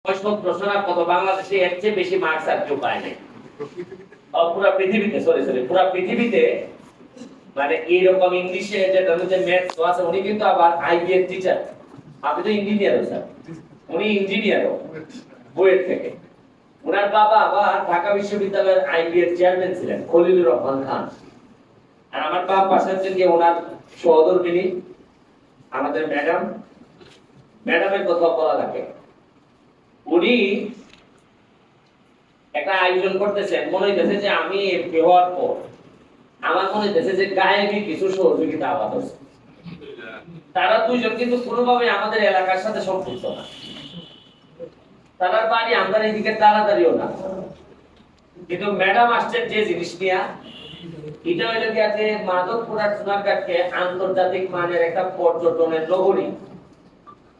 প্রশ্ন কত বাংলাদেশে এর চেয়ে বেশি মার্কস আর কেউ পায় নাই পুরো পৃথিবীতে পুরো পৃথিবীতে মানে এইরকম ইংলিশে যেটা হচ্ছে ম্যাথস আছে উনি কিন্তু আবার আইবিএস টিচার। আপনি তো ইঞ্জিনিয়ার স্যার, উনি ইঞ্জিনিয়ার বুয়েট থেকে। ওনার বাবা আবার ঢাকা বিশ্ববিদ্যালয়ের আইবিএস চেয়ারম্যান ছিলেন খলিলুর রহমান খান। আর আমার বাবা পাশে হচ্ছেন যে ওনার সহধর্মিনী আমাদের ম্যাডামের কথা বলা লাগে। উনি একটা আয়োজন করতেছেন, মনে হইতেছে যে আমি এমপি হওয়ার পর আমার মনে হইতেছে যে গায়েবী কিছু সহযোগিতা আবাদ হচ্ছে। তারা দুইজন কিন্তু কোনোভাবে আমাদের এলাকার সাথে সম্পৃক্ত না। তার বাড়ি আমরা এইদিকে তাড়াতাড়িও না, কিন্তু ম্যাডাম আসছেন যে জিনিস নিয়ে, এটা হইলো কি আছে মাধবপুর আর সোনারঘাটকে আন্তর্জাতিক মানের একটা পর্যটনের নগরী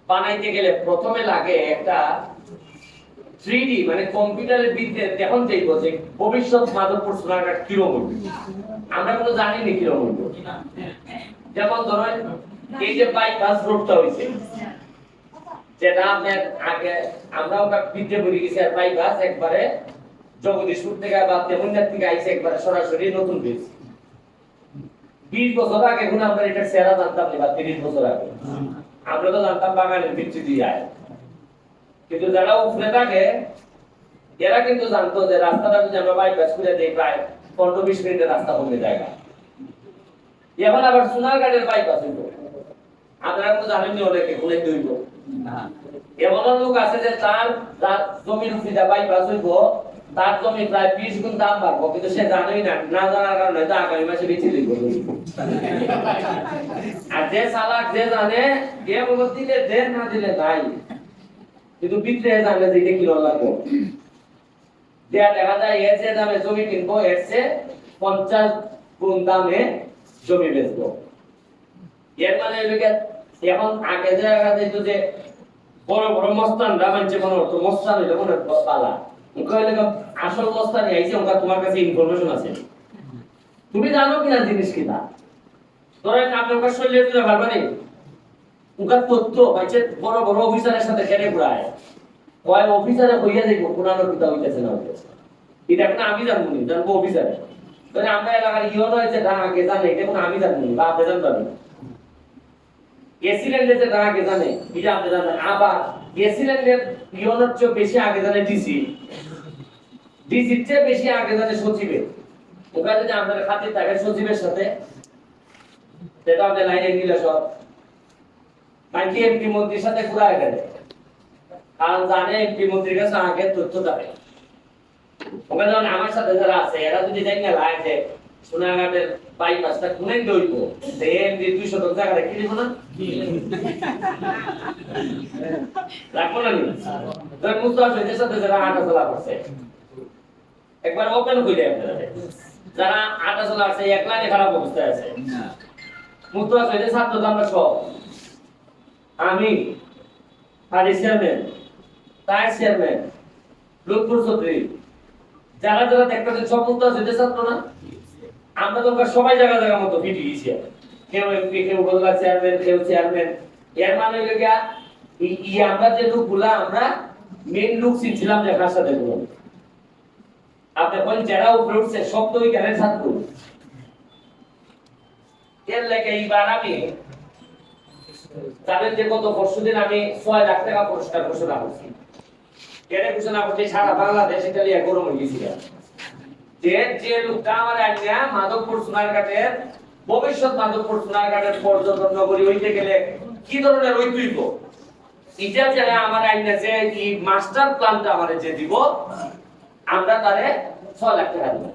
বানাইতে গেলে প্রথমে লাগে একটা 3D মানে কম্পিউটারের বিদ্যে দেখুন যাইব যে ভবিষ্যৎ মাধবপুর সোনারঘাট কিরকম। আমরা কোনো জানি না কিরকম। যেমন ধরেন এই যে বাইপাস রোডটা হইছে, যেটা আপনার আগে আমরা ওটা বিদ্যে বলে গেছি, আর বাইপাস একবারে জগদীশপুর থেকে বা তেমনটার থেকে আইছে একবারে সরাসরি নতুন ব্রিজ। 20 বছর আগে এখন আমরা এটা সেরা জানতাম না, বা 30 বছর আগে আমরা তো জানতাম বাগানের ভিত্তি দিয়ে আয়, কিন্তু যারা উপরে থাকে এরা কিন্তু জানতো যে রাস্তাটা যদি আমরা বাইপাস করে দেই প্রায় 15-20 মিনিটের রাস্তা কমে যায়। এখন আবার সোনারঘাটের বাইপাস হইব, আপনারা তো জানেন নি অনেকে কোনে দইব। এমন লোক আছে যে তার জমির উপরে বাইপাস হইব, তার জমি প্রায় 20 গুণ দাম বাড়বো, কিন্তু সে জানেই না, না জানার কারণে তো আগামী মাসে বেঁচে দিব। আর যে চালাক যে জানে যে বলতে দিলে যে না দিলে নাই, কিন্তু ভিতরে জানে যে এটা কি লাগবে। দেয়া দেখা যায় এর যে দামে জমি কিনবো এর চেয়ে 50 গুণ দামে জমি বেচবো। এর মানে এখন আগে দেখা যেত যে বড় বড় মস্তানরা মানছে মনে হতো মস্তান হইলে মনে পালা, আসল মস্তানি আইছে ওটা তোমার কাছে ইনফরমেশন আছে, তুমি জানো কিনা জিনিস কিনা। ধরেন আপনি ওকে শরীরে তুলে পারবেন ওখান তথ্য পাইছে বড় বড় অফিসারের সাথে খেলে ঘুরায়, কয় অফিসারে হইয়া যাইব কোনানো পিতা হইতেছে না হইতেছে, এটা এখন আমি জানবো নি, জানবো অফিসারে। ধরেন আমরা এলাকার ইউনো হয়েছে আগে জানে, এটা এখন আমি জানবো নি বা আপনি জানবেন। এসিল্যান্ডের যে আগে জানে এটা আপনি জানেন, আবার এসিল্যান্ডের ইউনোর চেয়ে বেশি আগে জানে ডিসির চেয়ে বেশি আগে জানে সচিবের। ওখানে যদি আপনার খাতির থাকে সচিবের সাথে, সেটা আপনি লাইনে নিলে সব বাকি এমপি মন্ত্রীর সাথে ঘুরায় গেলে, কারণ জানে এমপি মন্ত্রীর কাছে আগে তথ্য থাকে। ওখানে যেমন আমার সাথে যারা আছে এরা যদি জানি না লাগে যে সোনারঘাটের বাইপাসটা কোনে দইব, এমপি 200 টাকা কি দিব না রাখবো না। ধর মুস্তাফিজের সাথে যারা আটা চলা করছে একবার ওপেন করে আপনারা যারা আটা চলা আছে এক লাইনে খারাপ অবস্থায় আছে। মুস্তাফিজের ছাত্র আমরা সব, আমি হারিস চেয়ারম্যান, তার চেয়ারম্যান, লুৎফুর চৌধুরী, যারা যারা দেখতেছেন সব মুস্তাফিজের ছাত্র না। আমরা তো সবাই জায়গা জায়গা মতো ফিট গিয়েছি, কেউ এমপি, কেউ উপজেলা চেয়ারম্যান, কেউ চেয়ারম্যান। এর মানে হইল গিয়া আমরা যে লোকগুলা আমরা মেইন লোক ছিলাম যে কার সাথে গুলো আপনি বলেন যারা উপরে উঠছে সব তো ওই জ্ঞানের ছাত্র। এর লেগে এইবার আমি জানেন যে গত পরশুদিন আমি 6 লাখ টাকা পুরস্কার ঘোষণা করছি। কেন ঘোষণা করছি? সারা বাংলাদেশ এটা নিয়ে গরম হয়ে গেছিল যে লোকটা আমার আইডিয়া মাধবপুর সোনারঘাটের ভবিষ্যৎ মাধবপুর সোনারঘাটের পর্যটন নগরী হইতে গেলে কি ধরনের ঐতিহ্য, এটা যারা আমার আইডিয়া যে এই মাস্টার প্ল্যানটা আমারে যে দিব, আমরা তারে 6 লাখ টাকা দিব।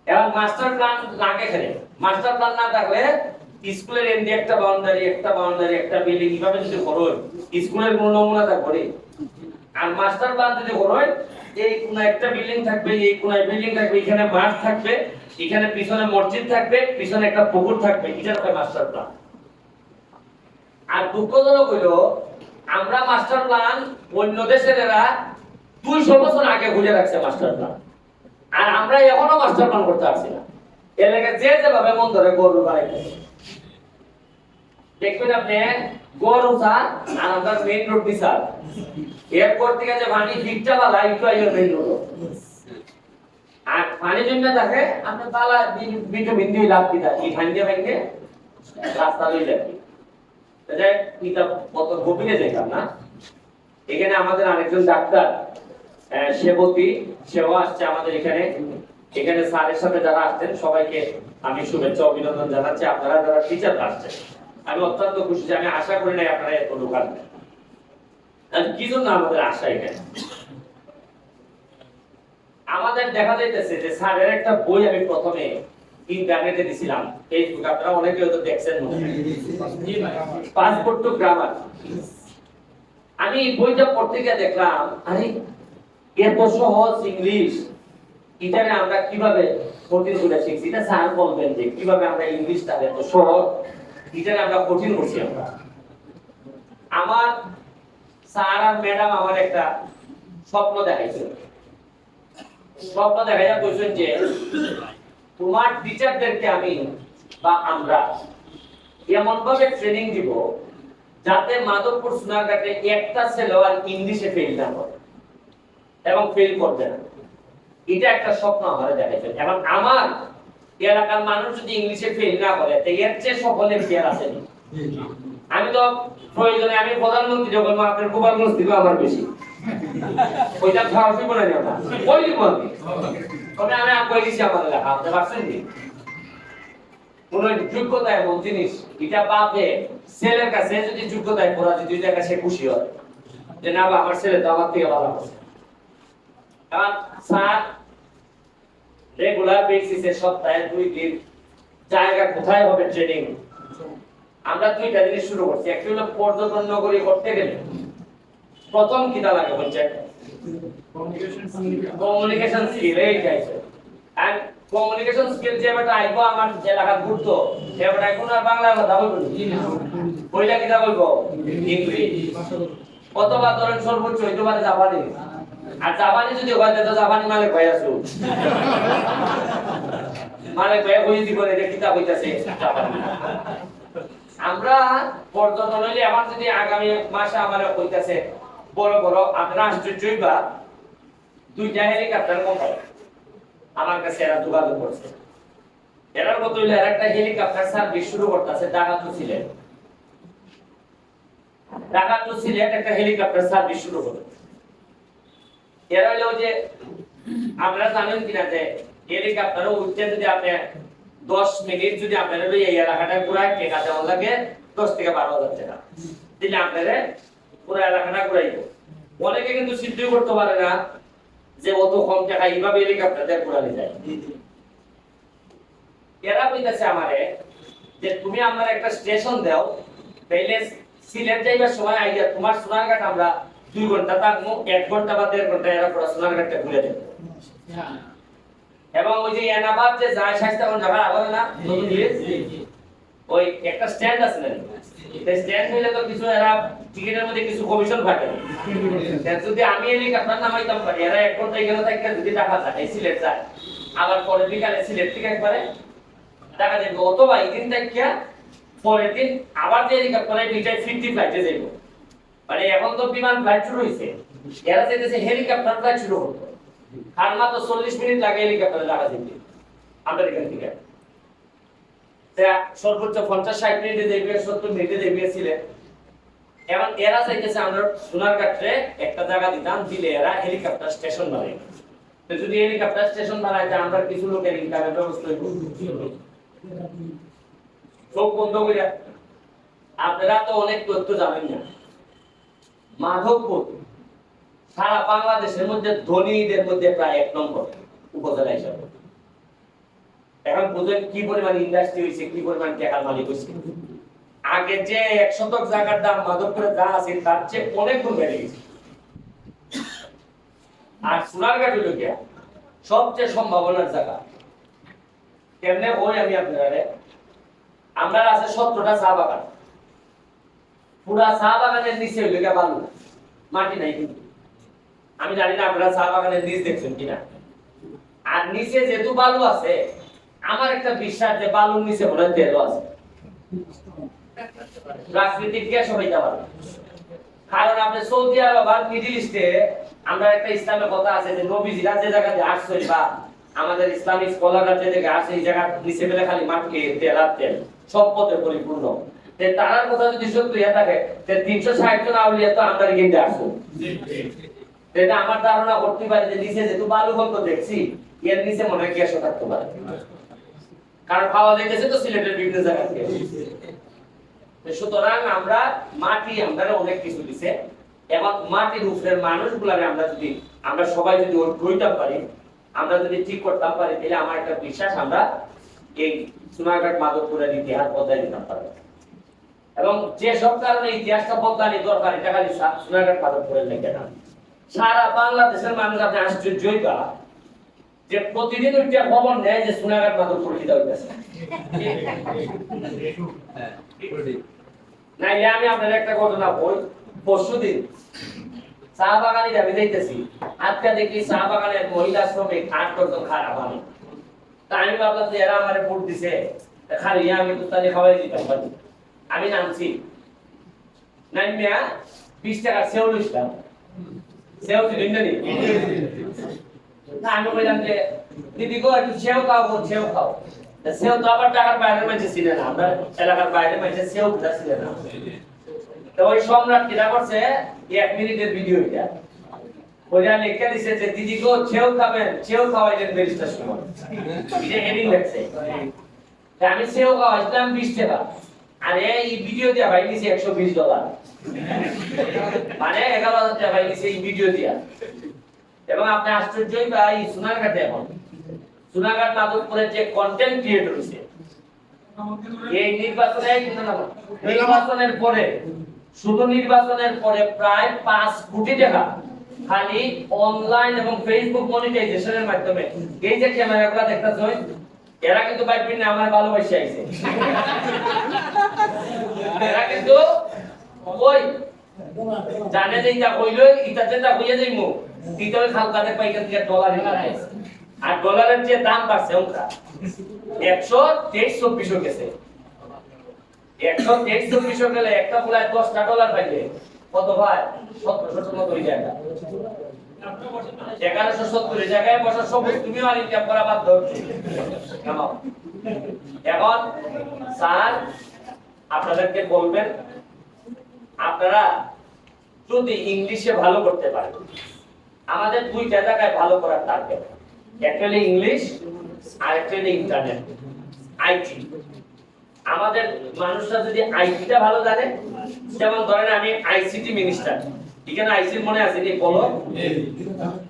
এবং মাস্টার প্ল্যান লাগে খেলে, মাস্টার প্ল্যান না থাকলে স্কুলের এমনি একটা বাউন্ডারি একটা বিল্ডিং কিভাবে যদি করো স্কুলের কোনো নমুনা থাকবে। আর মাস্টার প্ল্যান যদি করো এই কোন একটা বিল্ডিং থাকবে, এই কোনায় বিল্ডিং থাকবে, এখানে মাঠ থাকবে, এখানে পিছনে মসজিদ থাকবে, পিছনে একটা পুকুর থাকবে, এটা হয় মাস্টার প্ল্যান। আর দুঃখজনক হইল আমরা মাস্টার প্ল্যান অন্য দেশের এরা 200 বছর আগে খুঁজে রাখছে মাস্টার প্ল্যান, আর আমরা এখনো মাস্টার প্ল্যান করতে পারছি না। এলাকা যে যেভাবে মন ধরে গরু বাড়াইতেছে। দেখবেন আপনি গরু চা আর আমরা মেইন রোড বিচার এরপর থেকে যে পানি ফিটটা বালা একটু আইও মেইন রোড আর পানি জন্য থাকে আপনি বালা ভিটামিন দিয়ে লাভ দিতা এই ভাঙ্গে ভাঙ্গে রাস্তা লই যাবে তাই এটা কত গভীরে যাইতাম না এখানে আমাদের আরেকজন ডাক্তার সেবতী সেও আসছে আমাদের এখানে এখানে স্যারের সাথে যারা আসছেন সবাইকে আমি শুভেচ্ছা অভিনন্দন জানাচ্ছি আপনারা যারা টিচার আসছেন আমি অত্যন্ত খুশি যে আমি আশা করি নাই আপনারা এত লোক আসবেন কি জন্য আমাদের আশা এখানে আমাদের দেখা যাইতেছে যে স্যারের একটা বই আমি প্রথমে ইন্টারনেটে দিছিলাম ফেসবুক আপনারা অনেকে হয়তো দেখছেন পাসপোর্ট টু গ্রামার আমি বইটা পড়তে গিয়ে দেখলাম আরে এত সহজ ইংলিশ এটারে আমরা কিভাবে কঠিন করে শিখছি এটা স্যার বলবেন যে কিভাবে আমরা ইংলিশটা এত সহজ এটারে আমরা কঠিন করছি আমরা আমার স্যার আর ম্যাডাম আমার একটা স্বপ্ন দেখাইছিল স্বপ্ন দেখাইয়া কইছেন যে তোমার টিচারদেরকে আমি বা আমরা এমন ভাবে ট্রেনিং দিব যাতে মাধবপুর সোনারঘাটে একটা ছেলেও আর ইংলিশে ফেল না করে এবং ফেল করবে না এটা একটা স্বপ্ন আমার দেখাইছেন এবং আমার এলাকার মানুষ যদি ইংলিশে ফেল না করে তো এর চেয়ে সফলের কি আর আছে আমি তো প্রয়োজনে আমি প্রধানমন্ত্রী যখন আপনার গোপালগঞ্জ থেকে আমার বেশি ওইটা খাওয়াই বলে না ওই দিব তবে আমি কই দিছি আমাদের লেখা আপনি পারছেন কি কোন যোগ্যতা এমন জিনিস এটা বাপে ছেলের কাছে যদি যোগ্যতায় পড়া যদি দুই জায়গা সে খুশি হয় যে না বা আমার ছেলে তো আমার থেকে ভালো করছে কারণ স্যার রেগুলার বেসিসে সপ্তাহে 2 দিন জায়গা কোথায় হবে ট্রেনিং আমরা দুইটা জিনিস শুরু করছি একটা হলো পর্যটন নগরী করতে গেলে প্রথম কিটা লাগে বলছে কমিউনিকেশন স্কিল এই গাইছে আর কমিউনিকেশন স্কিল যে বেটা আইবো আমার যে এলাকা ঘুরতো সে বেটা এখন আর বাংলা কথা বলবো কইলা কিটা বলবো ইংলিশ অথবা ধরেন সর্বোচ্চ হইতে পারে জাপানি আর জাপানি যদি হয় তো জাপানি মালিক ভাই আসু মালিক ভাই কই দিব এটা কিটা কইতাছে জাপানি আমরা পর্যটন হইলে আমার যদি আগামী মাসে আমার কইতাছে বড় বড় আপনারা আশ্চর্যইবা দুইটা হেলিকপ্টার কোম্পানি আমার কাছে এরা যোগাযোগ করছে এরার মতো হইলে আরেকটা হেলিকপ্টার সার্ভিস শুরু করতেছে ঢাকা টু সিলেট একটা হেলিকপ্টার সার্ভিস শুরু করবে এরা হলো যে আপনারা জানেন কিনা যে হেলিকপ্টারও উঠতে যদি আপনি 10 মিনিট যদি আপনারা এই এলাকাটা ঘুরায় টাকা দেওয়া লাগে 10 থেকে 12,000 টাকা দিলে আপনারা পুরো এলাকাটা ঘুরাইবো অনেকে কিন্তু সিদ্ধ করতে পারে না যে অত কম টাকা এইভাবে হেলিকপ্টার দিয়ে ঘুরানো যায় এরা কইতাছে আমারে যে তুমি আমার একটা স্টেশন দাও তাইলে সিলেট যাইবার সময় আইয়া তোমার সোনারঘাট আমরা 2 ঘন্টা থাকবো 1 ঘন্টা বা 1.5 ঘন্টা এরা পুরো সোনারঘাটটা ঘুরে দেব এবং ওই যে এনাবাদ যে যায় শাস্তাগঞ্জ জায়গা আবার না ওই একটা স্ট্যান্ড আছে না এই স্ট্যান্ড হইলে তো কিছু এরা টিকেটের মধ্যে কিছু কমিশন পাবে যদি আমি হেলিকপ্টার নামাইতাম পারি এরা 1 ঘন্টা এখানে থাকতে যদি টাকা যায় সিলেট যায় আবার পরে বিকালে সিলেট থেকে একবারে টাকা দেবে অথবা একদিন থাকিয়া পরের দিন আবার যে হেলিকপ্টারে দুইটাই 50 ফ্লাইটে যাইব মানে এখন তো বিমান ফ্লাইট শুরু হইছে এরা চাইতেছে হেলিকপ্টার ফ্লাইট শুরু করতে আর মাত্র 40 মিনিট লাগে হেলিকপ্টারে টাকা দিতে আমাদের এখান থেকে সর্বোচ্চ 50-60 মিনিটে যাইবে 70 মিনিটে যাইবে সিলেট এখন এরা চাইতেছে আমরা সোনারঘাটে একটা জায়গা দিতাম দিলে এরা হেলিকপ্টার স্টেশন বানাই তো যদি হেলিকপ্টার স্টেশন বানাইতে আমরা কিছু লোকের ইনকামের ব্যবস্থা করব চোখ বন্ধ করে আপনারা তো অনেক তথ্য জানেন না মাধবপুর সারা বাংলাদেশের মধ্যে ধনীদের মধ্যে প্রায় 1 নম্বর উপজেলা হিসাবে এখন বুঝেন কি পরিমাণ ইন্ডাস্ট্রি হইছে কি পরিমাণ টাকার মালিক হইছে আগে যে 1 শতক জায়গার দাম মাধবপুরে যা আছে তার চেয়ে অনেক গুণ বেড়ে গেছে আর সোনারঘাট হলো কি সবচেয়ে সম্ভাবনার জায়গা কেমনে ওই আমি আপনারে আমরা আছে 17টা চা বাগান পুরা চা বাগানের নিচে হইলো কি বালু মাটি নাই কিন্তু আমি জানি না আপনারা চা বাগানের নিচ দেখছেন কিনা আর নিচে যেহেতু বালু আছে আমার একটা বিশ্বাস যে বালুর নিচে মনে হয় তেল আছে প্রাকৃতিক গ্যাস হইতে পারে। কারণ আপনি সৌদি আরব আর মিডল ইস্টে আমরা একটা ইসলামের কথা আছে যে নবীজিরা যে জায়গাতে আসছে বা আমাদের ইসলামিক স্কলাররা যে জায়গায় আসে এই জায়গা নিচে পেলে খালি মাটি তেল আর তেল সম্পদে পরিপূর্ণ। তার কথা যদি সত্য হয়ে থাকে 360 জন আউলিয়া তো আমরা কিন্তু আসবো। এটা আমার ধারণা করতে পারে যে নিচে যেহেতু বালু গল্প দেখছি এর নিচে মনে হয় গ্যাসও থাকতে পারে, কারণ পাওয়া যাইতেছে তো সিলেটের বিভিন্ন জায়গা থেকে। সুতরাং আমরা মাটি আমরা অনেক কিছু দিছে, এবং মাটির উপরের মানুষগুলারে আমরা সবাই যদি ঐক্যইতে পারি, আমরা যদি ঠিক করতে পারি, তাহলে আমার একটা বিশ্বাস আমরা এই সোনারঘাট মাধবপুরের ইতিহাস বদলাই দিতে পারবো। এবং যে সব কারণে ইতিহাসটা বদলানি দরকার, এটা খালি সোনারঘাট মাধবপুরের লেগে না, সারা বাংলাদেশের মানুষ আপনি আশ্চর্যই বা যে প্রতিদিন একটা খবর নেয় যে সোনারঘাট মাধবপুর কি হইতেছে। নাইলে আমি আপনার একটা ঘটনা বই, পরশুদিন চা বাগানে যাবি যাইতেছি, আজকে দেখি চা বাগানের মহিলা শ্রমিক 8 জন খারাপ আমি। তা আমি ভাবলাম যে এরা আমারে ভোট দিছে, খালি আমি তো তাদের খাওয়াই দিতাম পারি। আমি নামছি, নামিয়া 20 টাকা সেও লইছিলাম, সেও দিলেন না নি। আমি বললাম যে দিদি গো একটু সেও খাও, সেও খাও। সেও তো আবার টাকার বাইরে মাঝে ছিল না, আমরা এলাকার বাইরে মাঝে সেও উঠা ছিল না। তো ওই সম্রাট কিনা করছে 1 মিনিটের ভিডিও এটা, ওইটা লিখে দিছে যে দিদি গো সেও খাবেন, সেও খাওয়াইলেন বেরিস্টার সময়, এটা হেডিং লেখছে। আমি সেও খাওয়াইছিলাম 20 টাকা, আর এই ভিডিও দিয়া ভাই নিছে $120, মানে 11,000 টাকা ভাই নিছে এই ভিডিও দিয়া। এবং আপনি আশ্চর্যই ভাই সোনারঘাটে এখন সোনারঘাট মাধবপুরের যে কন্টেন্ট ক্রিয়েটর হইছে এই নির্বাচনের পরে, শুধু নির্বাচনের পরে প্রায় 5 কোটি টাকা খালি অনলাইন এবং ফেসবুক মনিটাইজেশনের মাধ্যমে, এই যে ক্যামেরাগুলো দেখতেছেন এরা কিন্তু বাইপিন আমার ভালোবাসি আইছে। এরা কিন্তু ওই জানে যে ইটা কইলো ইটাতে তা কইয়া যাইমু, ইটা ওই খালকাতে পাইকা দিয়ে ডলার নিয়ে, আর ডলারের যে দাম বাড়ছে ওটা 123-24 গেছে। 123-24 গেলে একটা পুরায় $10 পাইলে কত ভাই? 1770 টাকা। 1170 জায়গায় বছর সবুজ তুমি আর ইনকাম করা বাধ্য হচ্ছে। এখন স্যার আপনাদেরকে বলবেন, আপনারা যদি ইংলিশে ভালো করতে পারেন, আমাদের 2টা জায়গায় ভালো করার টার্গেট, একটা হলো ইংলিশ আর একটা হলো ইন্টারনেট, আইটি। আমাদের মানুষরা যদি আইটিটা ভালো জানে, যেমন ধরেন আমি আইসিটি মিনিস্টার, এখানে আইসির মনে আছে নি বলো,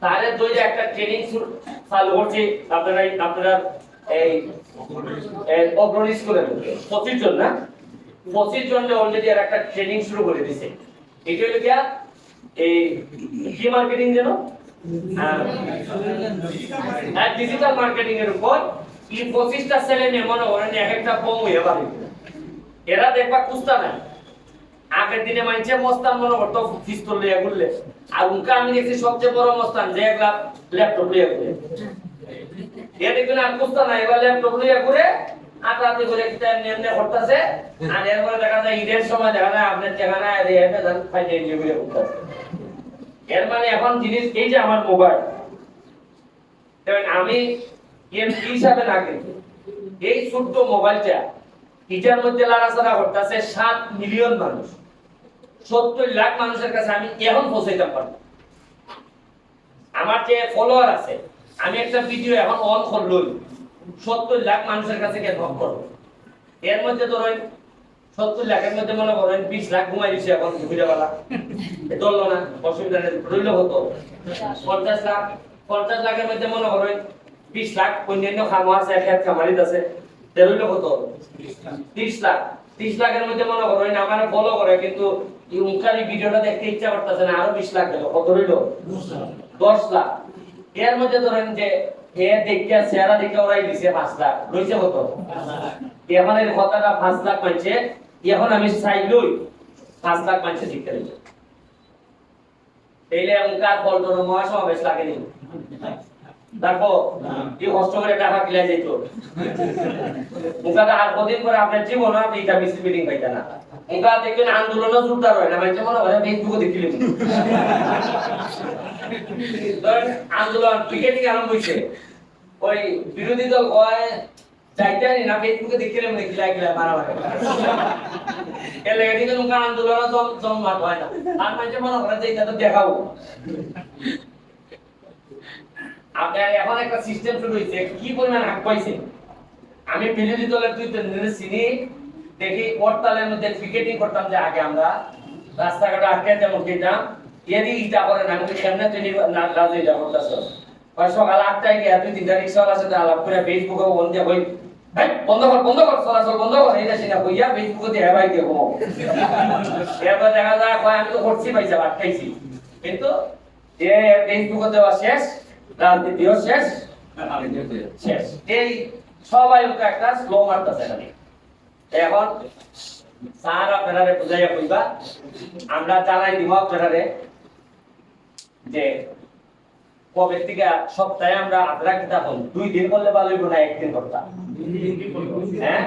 তাহলে দুই একটা ট্রেনিং চালু করছি আপনারা এই অগ্রণী স্কুলের 25 জন না, 25 জনের অলরেডি আর একটা ট্রেনিং শুরু করে দিয়েছে। এটা হলো কি এই কি মার্কেটিং যেন, ডিজিটাল মার্কেটিং এর উপর এই 25টা ছেলে মেয়ে মনে করেন এক একটা বউ হয়ে পারে। এরা দেখবা কুস্তা নাই, আগের দিনে মানছে মস্তান মনে করতো পিস্তল লিয়ে ঘুরলে, আর উনকা আমি দেখছি সবচেয়ে বড় মস্তান যে এক ল্যাপটপ লিয়ে ঘুরে। এ দেখবেন আর কুস্তা নাই, এবার ল্যাপটপ লিয়ে ঘুরে আটাতে করে নেমনে করতেছে, আর এরপরে দেখা যায় ঈদের সময় দেখা যায় আপনার ঠিকানা রেহাতে ধান ফাইটে নিয়ে ঘুরে করতেছে। এর মানে এখন জিনিস এই যে আমার মোবাইল, আমি এমপি হিসাবে না, কিন্তু এই ছোট্ট মোবাইলটা এটার মধ্যে লাড়াচাড়া করতেছে 7 মিলিয়ন মানুষ, 70 লাখ মানুষের কাছে আমি এখন পৌঁছাইতে পারবো। আমার যে ফলোয়ার আছে, আমি একটা ভিডিও এখন অন করলই 70 লাখ মানুষের কাছে কে ধপ করবো। এর মধ্যে ধরেন 70 লাখের মধ্যে মনে করেন 20 লাখ ঘুমাই দিছে এখন ভিডিওওয়ালা, ধরলো না, অসুবিধা নেই, রইল কত 50 লাখ। 50 লাখের মধ্যে মনে করেন 20 লাখ অন্যান্য খামো আছে, খেত খামারিত আছে, রইল কত 30 লাখ। 30 লাখের মধ্যে মনে করেন আমার ফলো করে কিন্তু উনকারি ভিডিওটা দেখতে ইচ্ছা করতেছে না, আরো 20 লাখ গেল, কত রইল 10 লাখ। এর মধ্যে ধরেন যে এ দেখিয়া চেহারা দেখে ওরাই দিছে 5 লাখ, রইছে কত? এখন এর কথাটা 5 লাখ পাইছে, এখন আমি চাইলই 5 লাখ পাইছে দেখতে রইছে। এইলে উনকার পল্টন মহাসমাবেশ লাগেনি, দেখো কি কষ্ট করে টাকা কিলাই যেত মুখাটা আর কদিন পরে আপনার জীবন আপনি এটা মিছিল মিটিং পাইতেন না মুখা দেখবেন আন্দোলনও জোরদার হয় না মানে মনে হয় ফেসবুকে দেখিলেন আন্দোলন পিকেটিং আরম্ভ হয়েছে ওই বিরোধী দল হয় চাইতেনি না ফেসবুকে দেখিলাম দেখিলাই গেলে মারামারি এলে এদিকে মুখা আন্দোলন জমমাট হয় না আর মানে মনে করে যে এটা তো দেখাবো আপনার এখন একটা সিস্টেম শুরু হয়েছে কি পরিমাণ হাক পাইছে আমি বিরোধী দলের দুই তিন দিনের চিনি দেখি হরতালের মধ্যে পিকেটিং করতাম যে আগে আমরা রাস্তাঘাটে আটকে যেমন দিতাম এদি ইটা করে না আমি কেমনে তুমি রাজু এটা করতেছ সকাল 8টায় গিয়ে দুই তিনটা রিক্সাওয়ালার সাথে আলাপ করে ফেসবুকে বল দিয়ে কই বন্ধ কর চলাচল বন্ধ কর এটা সিনা কইয়া ফেসবুকে দিয়ে ভাই দিয়ে ঘুমাও এবার দেখা যায় কয় আমি তো করছি পয়সা আটকাইছি কিন্তু যে ফেসবুকে দেওয়া শেষ রাজনীতিও শেষ শেষ এই সবাই ওটা একটা স্লো মারতেছে এখানে এখন স্যার আপনারা বুঝাইয়া কইবা আমরা জানাই দিব আপনারা যে কবে থেকে সপ্তাহে আমরা আপনারা কি তখন 2 দিন করলে ভালো হইব না একদিন করতাম হ্যাঁ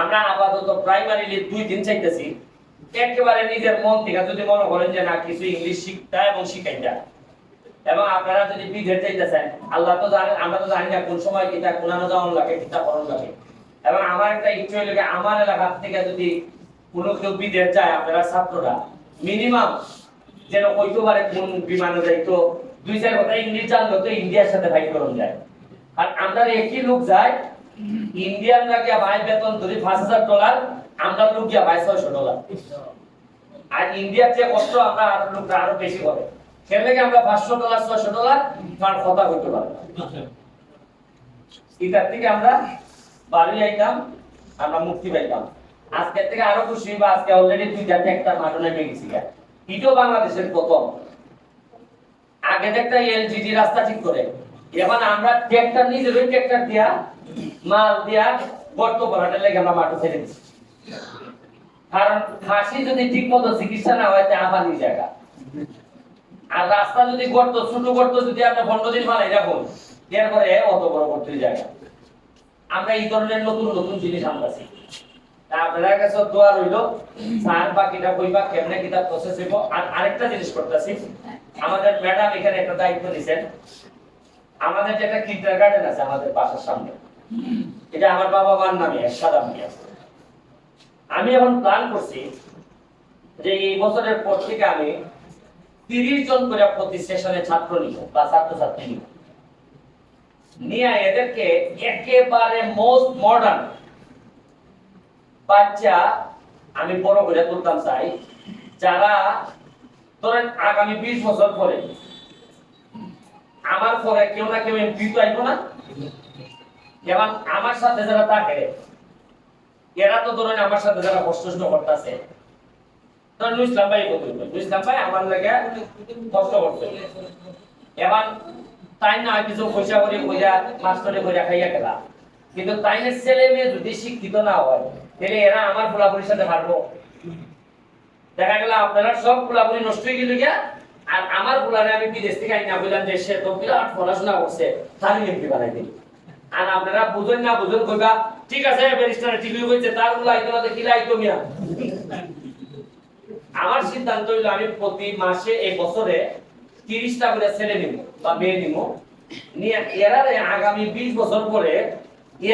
আমরা আপাতত প্রাইমারিলি 2 দিন চাইতেছি একেবারে নিজের মন থেকে যদি মনে করেন যে না কিছু ইংলিশ শিখতা এবং শিখাইতা এবং আপনারা যদি বিদেশ যাইতেছেন আল্লাহ তো জানেন আমরা তো জানি না কোন সময় কিতা কোনানো যাওয়ার লাগে কিতা করণ লাগে এবং আমার একটা ইচ্ছা হইল আমার এলাকা থেকে যদি কোনো কেউ বিদেশ যায় আপনারা ছাত্ররা মিনিমাম যেন কইতে পারে কোন বিমানে যাইতো 2-4 কথা ইংলিশ জানলো তো ইন্ডিয়ার সাথে ফাইট করন যায় আর আমরা একই লোক যায় ইন্ডিয়ানরা গিয়া ভাই বেতন ধরি $5,000 আমরা লোক গিয়া $600 আর ইন্ডিয়ার যে কষ্ট আমরা আর লোকরা আরো বেশি করে সেখানে আমরা $500 $600 তার কথা হইতে পারে এটার থেকে আমরা বাড়ি আইতাম আমরা মুক্তি পাইতাম আজকে থেকে আরো খুশি বা আজকে অলরেডি 2টা একটা মাটনে পেয়ে গেছি এটাও বাংলাদেশের প্রথম আগে একটা এলজিডি রাস্তা ঠিক করে এখন আমরা ট্রাক্টর নিজের ওই ট্রাক্টর দিয়া মাল দিয়া গর্ত ভরাতে লাগে আমরা মাটি ছেড়ে দিচ্ছি কারণ খাসি যদি ঠিক মতো চিকিৎসা না হয় তা আবাদি জায়গা আর রাস্তা যদি গর্ত ছোট গর্ত যদি আপনি 15 দিন বানাই রাখুন এরপরে অত বড় গর্তের জায়গা আমরা এই ধরনের নতুন নতুন জিনিস আনতেছি আপনারা কাছে দোয়া রইল স্যার বাকিটা কইবা কেমনে কিটা প্রসেস হইব আর আরেকটা জিনিস করতেছি আমাদের ম্যাডাম এখানে একটা দায়িত্ব দিয়েছেন আমাদের যেটা কিন্ডারগার্টেন আছে আমাদের বাসার সামনে এটা আমার বাবা মার নামে সাদা মিয়া আমি এখন প্ল্যান করছি যে এই বছরের পর থেকে আমি 30 জন করে প্রতি সেশনে ছাত্র নিব বা ছাত্রছাত্রী নিব নিয়ে এদেরকে একেবারে মোস্ট মডার্ন বাচ্চা আমি বড় করে তুলতাম চাই যারা ধরেন আগামী 20 বছর পরে আমার পরে কেউ না কেউ এমপি তো আইবো না এবং আমার সাথে যারা থাকে এরা তো ধরেন আমার সাথে যারা কষ্ট করতেছে ধরেন ইসলাম ভাই ইসলাম ভাই আমার লাগে কষ্ট করতে এবার তাই না কিছু পয়সা করে কইরা মাস্টারে কইরা খাইয়া গেলা কিন্তু তাইনের ছেলে মেয়ে যদি শিক্ষিত না হয় তাহলে এরা আমার পোলাপুরির সাথে পারবো দেখা গেল আপনারা সব পোলাপুরি নষ্ট হয়ে গেল গিয়া আর আমার পোলারে আমি বিদেশ থেকে আইনা বললাম যে সে তো বিরাট পড়াশোনা করছে তার এমপি বানাই দিই আর আপনারা বুঝেন না বুঝেন কইবা ঠিক আছে ব্যারিস্টার ঠিক হইছে তার গুলো আইতো না কি লাইতো মিয়া আমার সিদ্ধান্ত হইলো আমি প্রতি মাসে এই বছরে 30টা করে ছেলে নিব বা মেয়ে নিব নিয়ে এরারে আগামী 20 বছর পরে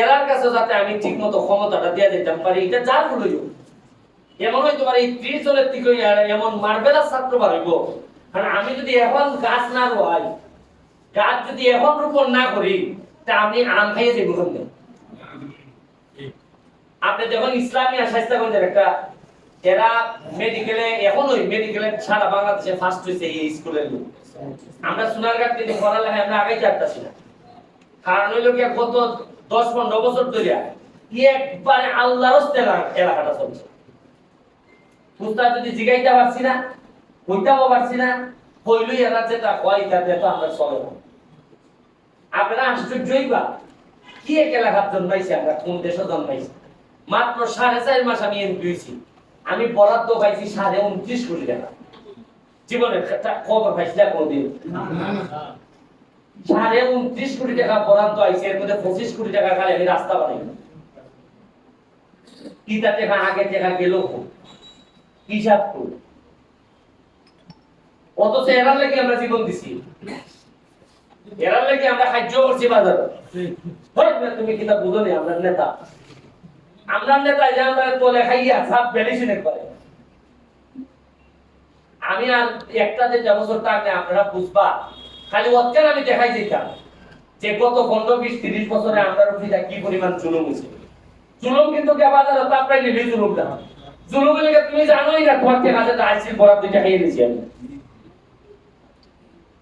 এরার কাছে যাতে আমি ঠিকমতো ক্ষমতাটা দিয়ে দিতে পারি এটা যার ভুল হইব এমন হইতে পারে এই 30 জনের থেকে এমন মার্বেলাস ছাত্র বাড়িব কারণ আমি যদি এখন গাছ না রোয়াই গাছ যদি এখন রোপণ না করি তা আমি আম খাইয়ে যাবো কেমনে আপনি যখন ইসলামিয়া স্বাস্থ্যগঞ্জের একটা এরা মেডিকেলে এখনোই মেডিকেলে সারা বাংলাদেশে ফার্স্ট হয়েছে এই স্কুলের লোক আমরা সোনারঘাট থেকে পড়ালেখা আমরা আগে চারতাছি না কারণ হইল কি গত 10-15 বছর ধরে একবারে আল্লাহর রাস্তে এলাকাটা চলছে উস্তাদ যদি জিগাইতে পারছি না কইতাও পারছি না কইলই এরা যেটা কয় তাতে তো আমরা চলে না আপনারা আশ্চর্যই বা কি এক এলাকার জন্মাইছি আমরা কোন দেশে জন্মাইছি মাত্র 4.5 মাস আমি এমপি হইছি আমি বরাদ্দ পাইছি 29 কোটি টাকা জীবনের খবর পাইছি না কোনদিন 29 কোটি টাকা বরাদ্দ আইছে, এর মধ্যে 25 কোটি টাকা খালি আমি রাস্তা বানাই। কিতা টাকা আগে টাকা গেল হিসাব করুন। অথচ এরার লাগি আমরা জীবন দিছি, এরার লাগি আমরা সাহায্য করছি বাজার। তুমি কিতা বুঝো নি? আমরা নেতা, আমরা নেতা যে আমরা তোলে খাইয়া সাপ বেলিশনে করে। আমি আর একটা যে বছর টাকা আপনারা বুঝবা, খালি অত্যাচার আমি দেখাই দিতাম যে গত 15, 20, 30 বছরে আমরা উপরে কি পরিমাণ জুলুম হয়েছে। জুলুম কিন্তু কে বাজার হতো আপনার নিলেই জুলুম না। জুলুম লেগে তুমি জানোই না, তোমার থেকে কাছে আইসিল বরাদ দুইটা খাইয়ে দিয়েছি আমি।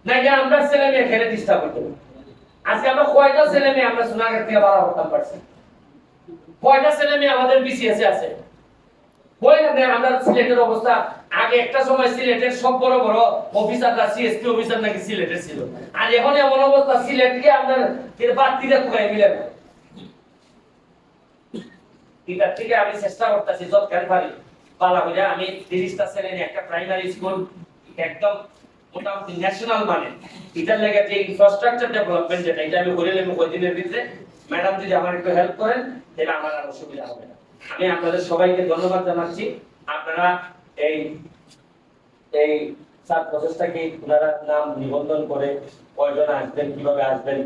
নাকি আমরা ছেলে মেয়ে খেলে ডিস্টার্ব করতে। আজকে আমরা কয়টা ছেলে মেয়ে আমরা সোনাঘাট থেকে বাড়া করতাম পারছি? কয়টা ছেলে মেয়ে আমাদের বিসিএস আছে? কই না আমরা সিলেটের অবস্থা। আগে একটা সময় সিলেটের সব বড় বড় অফিসাররা সিএসপি অফিসার নাকি সিলেটের ছিল, আর এখন এমন অবস্থা সিলেটকে আপনার এর বাতিলে কোথায় মিলে না। এটার থেকে আমি চেষ্টা করতেছি যত কেন পারি পালা হইয়া আমি 30টা ছেলে নিয়ে একটা প্রাইমারি স্কুল একদম মোটামুটি ন্যাশনাল মানে এটার লাগে যে ইনফ্রাস্ট্রাকচার ডেভেলপমেন্ট যেটা এটা আমি করে নেব কয়েকদিনের ভিতরে। ম্যাডাম যদি আমার একটু হেল্প করেন তাহলে আমার আর অসুবিধা হবে না। আমি আপনাদের সবাইকে ধন্যবাদ জানাচ্ছি। আপনারা এই এই সাত প্রসেসটাকে ওনারা নাম নিবন্ধন করে কয়জন আসবেন, কিভাবে আসবেন,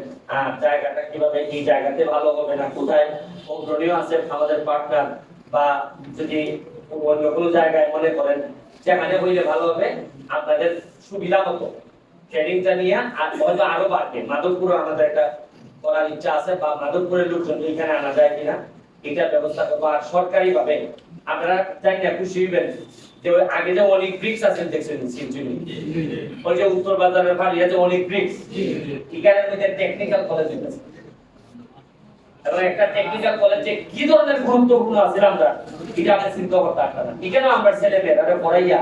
জায়গাটা কিভাবে, এই জায়গাতে ভালো হবে না, কোথায় অগ্রণীয় আছে আমাদের পার্টনার, বা যদি অন্য কোনো জায়গায় মনে করেন যেখানে হইলে ভালো হবে আপনাদের সুবিধা মতো ট্রেনিংটা নিয়ে আর হয়তো আরো বাড়বে। মাধবপুরও আমাদের একটা করার ইচ্ছা আছে, বা মাধবপুরের লোকজন এখানে আনা যায় কিনা এটা ব্যবস্থা করবো। আর সরকারি ভাবে আপনারা চাই না খুশি হইবেন যে আগে যে অনেক ব্রিক্স আছে দেখছেন সিনচুরি, ওই যে উত্তর বাজারের ফাড়িয়া যে অনেক ব্রিক্স, এখানের মধ্যে টেকনিক্যাল কলেজ আছে এবং একটা টেকনিক্যাল কলেজে কি ধরনের গুরুত্বপূর্ণ আছে আমরা এটা আমরা চিন্তা করতে পারতাম। এখানে আমরা ছেলে মেয়েরা পড়াইয়া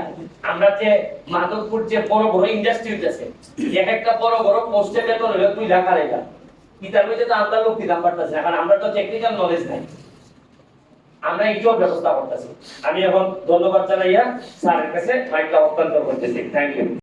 আমরা যে মাধবপুর যে বড় বড় ইন্ডাস্ট্রি আছে, এক একটা বড় বড় পোস্টে বেতন হলে 2 লাখ আড়াই লাখ, এটার মধ্যে তো আমরা লোক দিতাম পারতেছি না, কারণ আমরা তো টেকনিক্যাল নলেজ নাই। আমরা এইটাও ব্যবস্থা করতেছি। আমি এখন ধন্যবাদ জানাইয়া স্যারের কাছে মাইকটা হস্তান্তর করতেছি। Thank you.